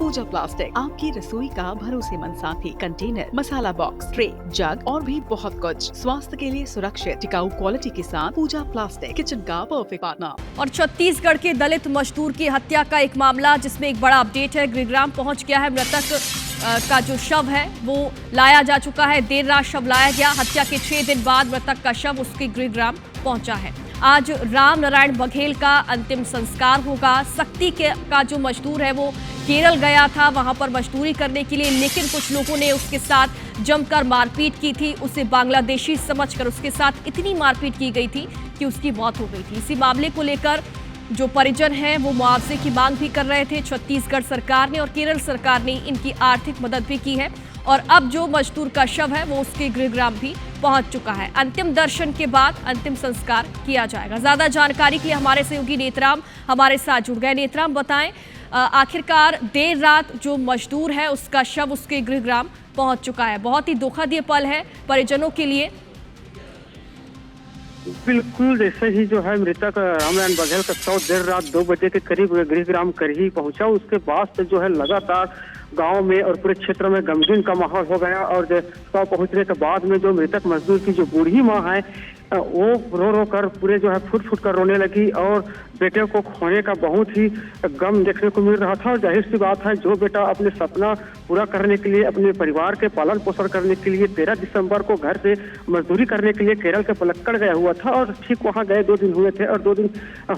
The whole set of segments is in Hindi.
पूजा प्लास्टिक, आपकी रसोई का भरोसेमंद साथी। कंटेनर, मसाला बॉक्स, ट्रे, जग और भी बहुत कुछ। स्वास्थ्य के लिए सुरक्षित टिकाऊ क्वालिटी के साथ पूजा प्लास्टिक, किचन का परफेक्ट पार्टनर। और छत्तीसगढ़ के दलित मजदूर की हत्या का एक मामला जिसमें एक बड़ा अपडेट है। गृहग्राम पहुंच गया है। मृतक का जो शव है वो लाया जा चुका है। देर रात शव लाया गया। हत्या के 6 दिन बाद मृतक का शव उसके गृहग्राम पहुंचा है। आज राम नारायण बघेल का अंतिम संस्कार होगा। सक्ती का जो मजदूर है वो केरल गया था वहां पर मजदूरी करने के लिए, लेकिन कुछ लोगों ने उसके साथ जमकर मारपीट की थी। उसे बांग्लादेशी समझकर उसके साथ इतनी मारपीट की गई थी कि उसकी मौत हो गई थी। इसी मामले को लेकर जो परिजन हैं वो मुआवजे की मांग भी कर रहे थे। छत्तीसगढ़ सरकार ने और केरल सरकार ने इनकी आर्थिक मदद भी की है और अब जो मजदूर का शव है वो उसके गृहग्राम भी पहुंच चुका है। अंतिम दर्शन के बाद अंतिम संस्कार किया जाएगा। ज्यादा जानकारी के लिए हमारे सहयोगी नेतराम हमारे साथ जुड़ गए। नेतराम, बताएं आखिरकार देर रात जो मजदूर है उसका शव उसके गृहग्राम पहुंच चुका है। बहुत ही दुखद पल है परिजनों के लिए। बिल्कुल, जैसे ही जो है मृतक रामनारायण बघेल का शव देर रात 2 बजे के करीब गृहग्राम कर ही पहुंचा, उसके बाद से जो है लगातार गांव में और पूरे क्षेत्र में गमगीन का माहौल हो गया। और शव पहुंचने के बाद में जो मृतक मजदूर की जो बूढ़ी माँ है वो रो रो कर पूरे जो है फुट फुट कर रोने लगी और बेटे को खोने का बहुत ही गम देखने को मिल रहा था। और जाहिर सी बात है, जो बेटा अपने सपना पूरा करने के लिए, अपने परिवार के पालन पोषण करने के लिए 13 दिसंबर को घर से मजदूरी करने के लिए केरल के पलक्कड़ गया हुआ था और ठीक वहां गए 2 दिन हुए थे और 2 दिन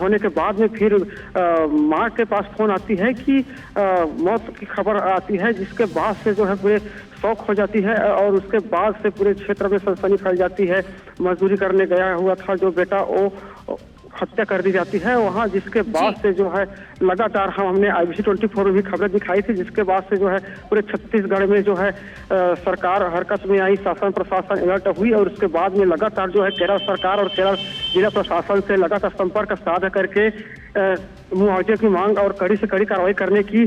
होने के बाद में फिर माँ के पास फोन आती है कि मौत की खबर आती है, जिसके बाद से जो है पूरे शौक हो जाती है और उसके बाद से पूरे क्षेत्र में सनसनी फैल जाती है। मजदूरी करने गया हुआ था जो बेटा वो हत्या कर दी जाती है वहां, जिसके बाद से जो है लगातार हमने IBC 24 में भी खबरें दिखाई थी, जिसके बाद से जो है पूरे छत्तीसगढ़ में जो है सरकार हरकत में आई, शासन प्रशासन अलर्ट हुई और उसके बाद में लगातार जो है केरल सरकार और केरल जिला प्रशासन से लगातार संपर्क साध करके मुआवजे की मांग और कड़ी से कड़ी कार्रवाई करने की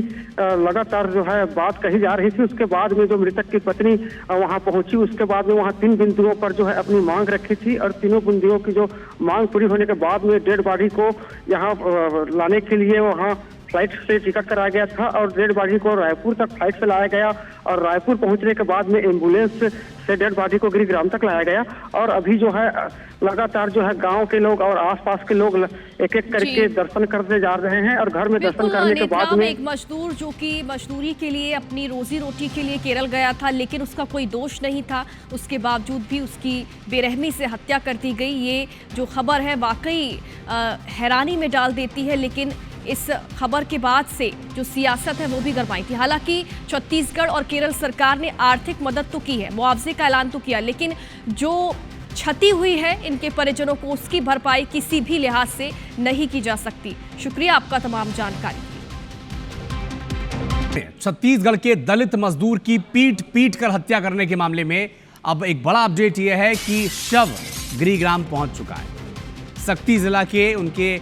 लगातार जो है बात कही जा रही थी। उसके बाद में जो मृतक की पत्नी वहां पहुंची, उसके बाद में वहां 3 बिंदुओं पर जो है अपनी मांग रखी थी और तीनों बिंदुओं की जो मांग पूरी होने के बाद में डेड बॉडी को यहाँ लाने के लिए वहां फ्लाइट से टिकट कराया गया था और डेड बॉडी को रायपुर तक फ्लाइट से लाया गया और रायपुर पहुंचने के बाद में एम्बुलेंस से डेड बॉडी को गृहग्राम तक लाया गया। और अभी जो है लगातार जो है गांव के लोग और आसपास के लोग एक एक करके दर्शन करते जा रहे हैं और घर में दर्शन करने के बाद में एक मजदूर जो कि मजदूरी के लिए, अपनी रोजी रोटी के लिए केरल गया था, लेकिन उसका कोई दोष नहीं था, उसके बावजूद भी उसकी बेरहमी से हत्या कर दी गई। ये जो खबर है वाकई हैरानी में डाल देती है, लेकिन इस खबर के बाद से जो सियासत है वो भी गरमाई थी। हालांकि छत्तीसगढ़ और केरल सरकार ने आर्थिक मदद तो की है, मुआवजे का ऐलान तो किया, लेकिन जो क्षति हुई है इनके परिजनों को उसकी भरपाई किसी भी लिहाज से नहीं की जा सकती। शुक्रिया आपका तमाम जानकारी। छत्तीसगढ़ के दलित मजदूर की पीट पीट कर हत्या करने के मामले में अब एक बड़ा अपडेट यह है कि शव गृहग्राम पहुंच चुका है। सक्ती जिला के उनके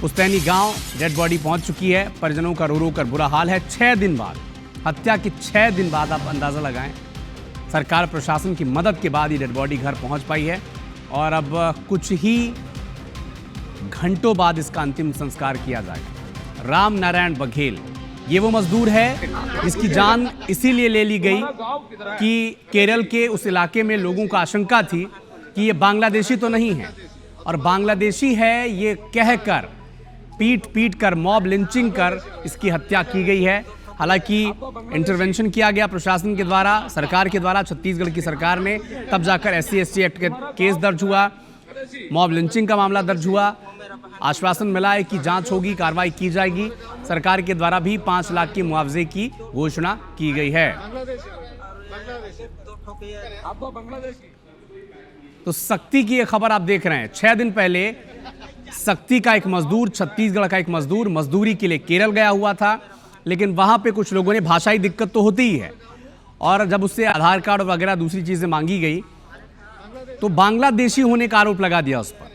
पुस्तैनी गांव डेड बॉडी पहुंच चुकी है। परिजनों का रो रो कर बुरा हाल है। 6 दिन बाद, हत्या के 6 दिन बाद आप अंदाजा लगाएं, सरकार प्रशासन की मदद के बाद ये डेड बॉडी घर पहुंच पाई है और अब कुछ ही घंटों बाद इसका अंतिम संस्कार किया जाएगा। राम नारायण बघेल ये वो मजदूर है जिसकी जान इसीलिए ले ली गई कि केरल के उस इलाके में लोगों को आशंका थी कि ये बांग्लादेशी तो नहीं है, और बांग्लादेशी है ये कहकर पीट पीट कर, मॉब लिंचिंग कर इसकी हत्या की गई है। हालांकि इंटरवेंशन किया गया प्रशासन के द्वारा, सरकार के द्वारा, छत्तीसगढ़ की सरकार ने, तब जाकर SC/ST एक्ट के केस दर्ज हुआ, मॉब लिंचिंग का मामला दर्ज हुआ। आश्वासन मिला है कि जांच होगी, कार्रवाई की जाएगी। सरकार के द्वारा भी 5 लाख के मुआवजे की घोषणा की गई है। तो सक्ती की यह खबर आप देख रहे हैं। 6 दिन पहले सक्ती का एक मजदूर, छत्तीसगढ़ का एक मजदूर मजदूरी के लिए केरल गया हुआ था, लेकिन वहां पे कुछ लोगों ने, भाषाई दिक्कत तो होती ही है, और जब उससे आधार कार्ड वगैरह दूसरी चीजें मांगी गई तो बांग्लादेशी होने का आरोप लगा दिया उस पर।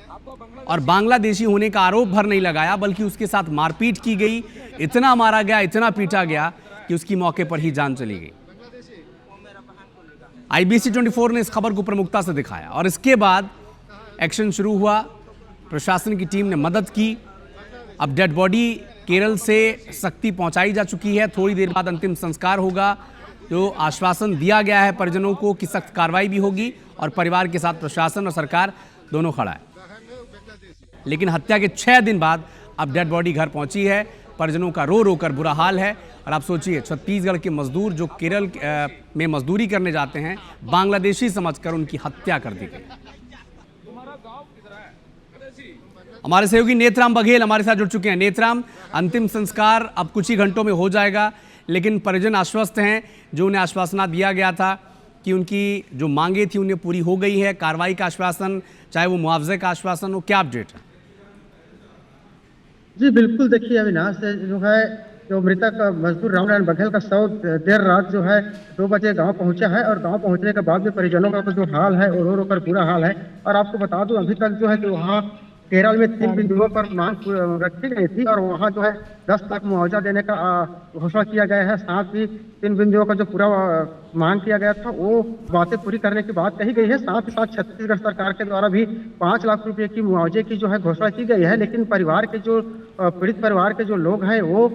और बांग्लादेशी होने का आरोप भर नहीं लगाया, बल्कि उसके साथ मारपीट की गई, इतना मारा गया, इतना पीटा गया कि उसकी मौके पर ही जान चली गई। IBC 24 ने इस खबर को प्रमुखता से दिखाया और इसके बाद एक्शन शुरू हुआ। प्रशासन की टीम ने मदद की अब डेड बॉडी केरल से सक्ती पहुंचाई जा चुकी है। थोड़ी देर बाद अंतिम संस्कार होगा। जो आश्वासन दिया गया है परिजनों को कि सख्त कार्रवाई भी होगी और परिवार के साथ प्रशासन और सरकार दोनों खड़ा है। लेकिन हत्या के 6 दिन बाद अब डेड बॉडी घर पहुंची है। परिजनों का रो रो कर बुरा हाल है। और आप सोचिए, छत्तीसगढ़ के मजदूर जो केरल में मजदूरी करने जाते हैं, बांग्लादेशी समझकर उनकी हत्या कर दी गई। हमारे सहयोगी नेत्राम बघेल हमारे साथ जुड़ चुके हैं। नेत्राम, अंतिम संस्कार अब कुछ ही घंटों में हो जाएगा, लेकिन परिजन आश्वस्त हैं। जो उन्हें आश्वासन दिया गया था कि उनकी जो मांगे थी उन्हें पूरी हो गई है। कार्रवाई का आश्वासन, चाहे वो मुआवजे का आश्वासन हो, क्या अपडेट है? जी बिल्कुल, देखिए अविनाश, जो है जो मृतक मजदूर रामनारायण बघेल का शव देर रात जो है 2 बजे गांव पहुंचा है और गांव पहुंचने के बाद भी परिजनों का जो हाल है वो रो रो कर बुरा हाल है। और आपको बता दूं, अभी तक जो है कि वहाँ केरल में 3 बिंदुओं पर मांग रखी गई थी और वहाँ जो है 10 लाख मुआवजा देने का घोषणा किया गया है। साथ ही 3 बिंदुओं का जो पूरा मांग किया गया था वो बातें पूरी करने की बात कही गई है। साथ ही साथ छत्तीसगढ़ सरकार के द्वारा भी 5 लाख रुपए की मुआवजे की जो है घोषणा की गई है। लेकिन परिवार के जो पीड़ित परिवार के जो लोग हैं वो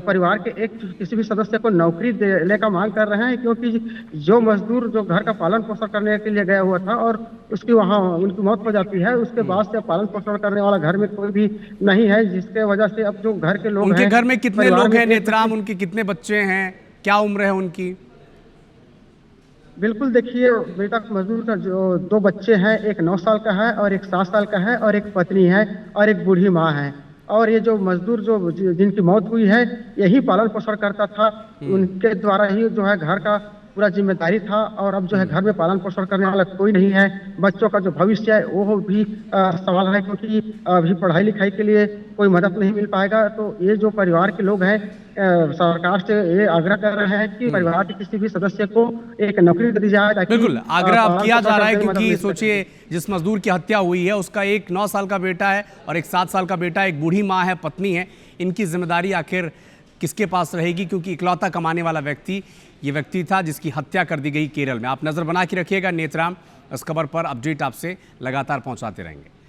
परिवार के किसी भी सदस्य को नौकरी देने का मांग कर रहे हैं, क्योंकि जो मजदूर जो घर का पालन पोषण करने के लिए गया हुआ था और उसकी वहाँ उनकी मौत हो जाती है, उसके बाद से पालन पोषण करने वाला घर में कोई भी नहीं है, जिसके वजह से अब जो घर के लोग उनके घर में कितने लोग हैं नेत्राम? उनके कितने बच्चे हैं? क्या उम्र है उनकी? बिल्कुल, देखिए मृतक मजदूर का जो 2 बच्चे हैं, एक 9 साल का है और एक 7 साल का है और एक पत्नी है और एक बूढ़ी माँ है। और ये जो मजदूर जो जिनकी मौत हुई है यही पालन पोषण करता था, उनके द्वारा ही जो है घर का पूरा जिम्मेदारी था। और अब जो है घर में पालन पोषण करने वाला कोई नहीं है। बच्चों का जो भविष्य है वो भी सवाल है, क्योंकि अभी पढ़ाई लिखाई के लिए कोई मदद नहीं मिल पाएगा। तो ये जो परिवार के लोग हैं सरकार से ये आग्रह कर रहे हैं कि परिवार के किसी भी सदस्य को एक नौकरी दी जाए। बिल्कुल, आग्रह अब किया जा रहा है, क्योंकि सोचिए जिस मजदूर की हत्या हुई है उसका एक 9 साल का बेटा है और एक 7 साल का बेटा, एक बूढ़ी माँ है, पत्नी है। इनकी जिम्मेदारी आखिर किसके पास रहेगी, क्योंकि इकलौता कमाने वाला व्यक्ति ये व्यक्ति था जिसकी हत्या कर दी गई केरल में। आप नजर बना के रखिएगा नेत्राम, इस खबर पर अपडेट आपसे लगातार पहुंचाते रहेंगे।